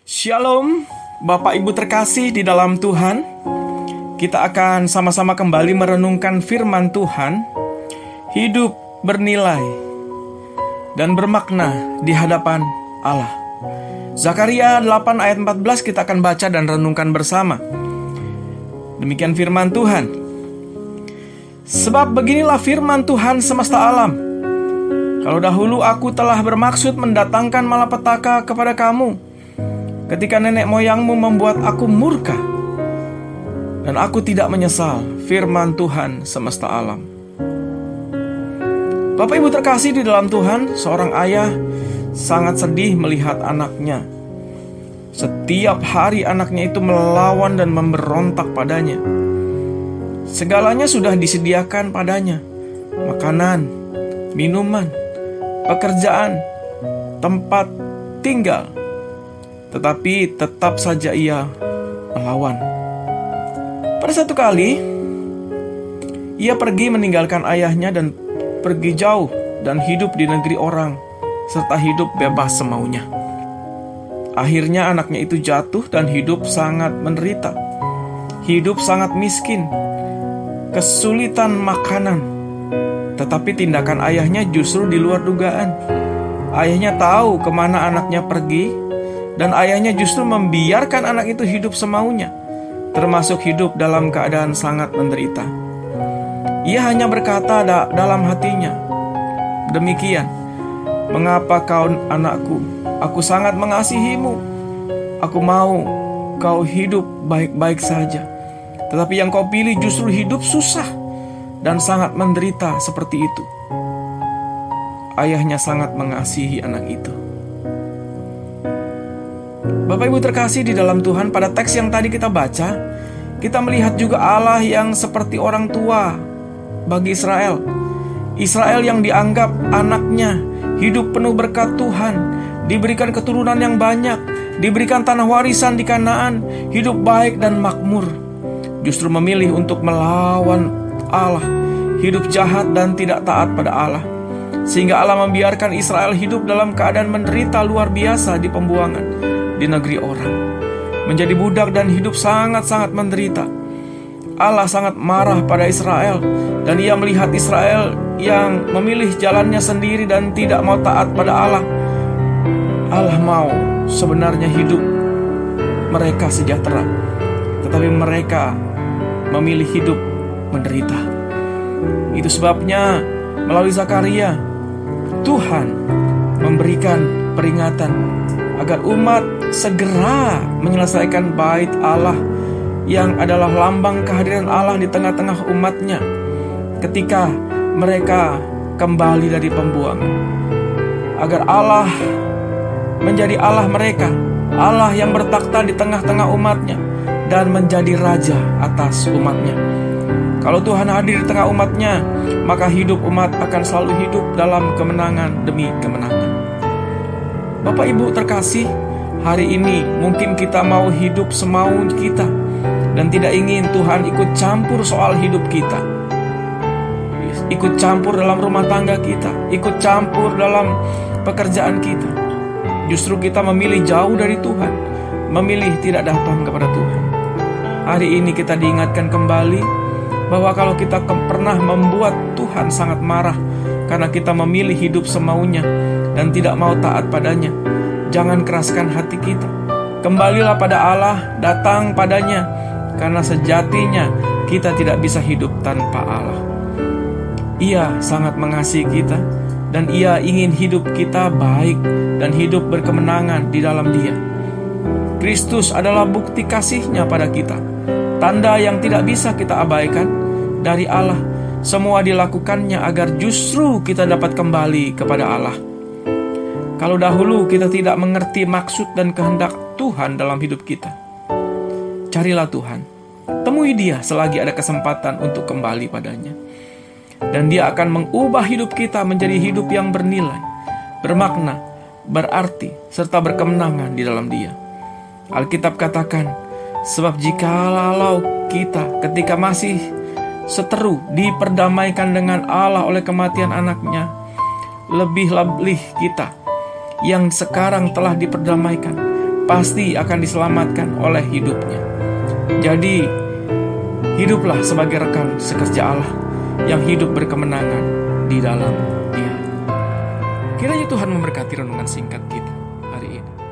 Shalom, Bapak Ibu terkasih di dalam Tuhan. Kita akan sama-sama kembali merenungkan firman Tuhan. Hidup bernilai dan bermakna di hadapan Allah. Zakaria 8 ayat 14 kita akan baca dan renungkan bersama. Demikian firman Tuhan. Sebab beginilah firman Tuhan semesta alam. Kalau dahulu aku telah bermaksud mendatangkan malapetaka kepada kamu, ketika nenek moyangmu membuat aku murka, dan aku tidak menyesal, firman Tuhan semesta alam. Bapak Ibu terkasih di dalam Tuhan, seorang ayah sangat sedih melihat anaknya. Setiap hari anaknya itu melawan dan memberontak padanya. Segalanya sudah disediakan padanya, makanan, minuman, pekerjaan, tempat tinggal. Tetapi tetap saja ia melawan. Pada satu kali, ia pergi meninggalkan ayahnya dan pergi jauh dan hidup di negeri orang, serta hidup bebas semaunya. Akhirnya anaknya itu jatuh dan hidup sangat menderita. Hidup sangat miskin, kesulitan makanan. Tetapi tindakan ayahnya justru di luar dugaan. Ayahnya tahu kemana anaknya pergi, dan ayahnya justru membiarkan anak itu hidup semaunya, termasuk hidup dalam keadaan sangat menderita. Ia hanya berkata dalam hatinya, demikian, mengapa kau anakku? Aku sangat mengasihimu. Aku mau kau hidup baik-baik saja. Tetapi yang kau pilih justru hidup susah dan sangat menderita seperti itu. Ayahnya sangat mengasihi anak itu. Bapak Ibu terkasih di dalam Tuhan, pada teks yang tadi kita baca, kita melihat juga Allah yang seperti orang tua bagi Israel. Israel yang dianggap anaknya, hidup penuh berkat Tuhan, diberikan keturunan yang banyak, diberikan tanah warisan di Kanaan, hidup baik dan makmur, justru memilih untuk melawan Allah, hidup jahat dan tidak taat pada Allah. Sehingga Allah membiarkan Israel hidup dalam keadaan menderita luar biasa di pembuangan, di negeri orang, menjadi budak dan hidup sangat-sangat menderita. Allah sangat marah pada Israel, dan ia melihat Israel yang memilih jalannya sendiri dan tidak mau taat pada Allah. Allah mau sebenarnya hidup mereka sejahtera, tetapi mereka memilih hidup menderita. Itu sebabnya melalui Zakaria, Tuhan memberikan peringatan agar umat segera menyelesaikan bait Allah yang adalah lambang kehadiran Allah di tengah-tengah umatnya ketika mereka kembali dari pembuangan. Agar Allah menjadi Allah mereka, Allah yang bertakhta di tengah-tengah umatnya dan menjadi raja atas umatnya. Kalau Tuhan hadir di tengah umatnya, maka hidup umat akan selalu hidup dalam kemenangan demi kemenangan. Bapak Ibu terkasih, hari ini mungkin kita mau hidup semau kita dan tidak ingin Tuhan ikut campur soal hidup kita, ikut campur dalam rumah tangga kita, ikut campur dalam pekerjaan kita. Justru kita memilih jauh dari Tuhan, memilih tidak datang kepada Tuhan. Hari ini kita diingatkan kembali bahwa kalau kita pernah membuat Tuhan sangat marah karena kita memilih hidup semaunya dan tidak mau taat padanya, jangan keraskan hati kita. Kembalilah pada Allah, datang padanya, karena sejatinya kita tidak bisa hidup tanpa Allah. Ia sangat mengasihi kita, dan Ia ingin hidup kita baik dan hidup berkemenangan di dalam Dia. Kristus adalah bukti kasih-Nya pada kita, tanda yang tidak bisa kita abaikan dari Allah. Semua dilakukannya agar justru kita dapat kembali kepada Allah. Kalau dahulu kita tidak mengerti maksud dan kehendak Tuhan dalam hidup kita, carilah Tuhan, temui Dia selagi ada kesempatan untuk kembali padanya. Dan Dia akan mengubah hidup kita menjadi hidup yang bernilai, bermakna, berarti, serta berkemenangan di dalam Dia. Alkitab katakan, sebab jikalau kita ketika masih seteru diperdamaikan dengan Allah oleh kematian anaknya, lebih-lebih kita yang sekarang telah diperdamaikan pasti akan diselamatkan oleh hidupnya. Jadi, hiduplah sebagai rekan sekerja Allah yang hidup berkemenangan di dalam Dia. Kiranya Tuhan memberkati renungan singkat kita hari ini.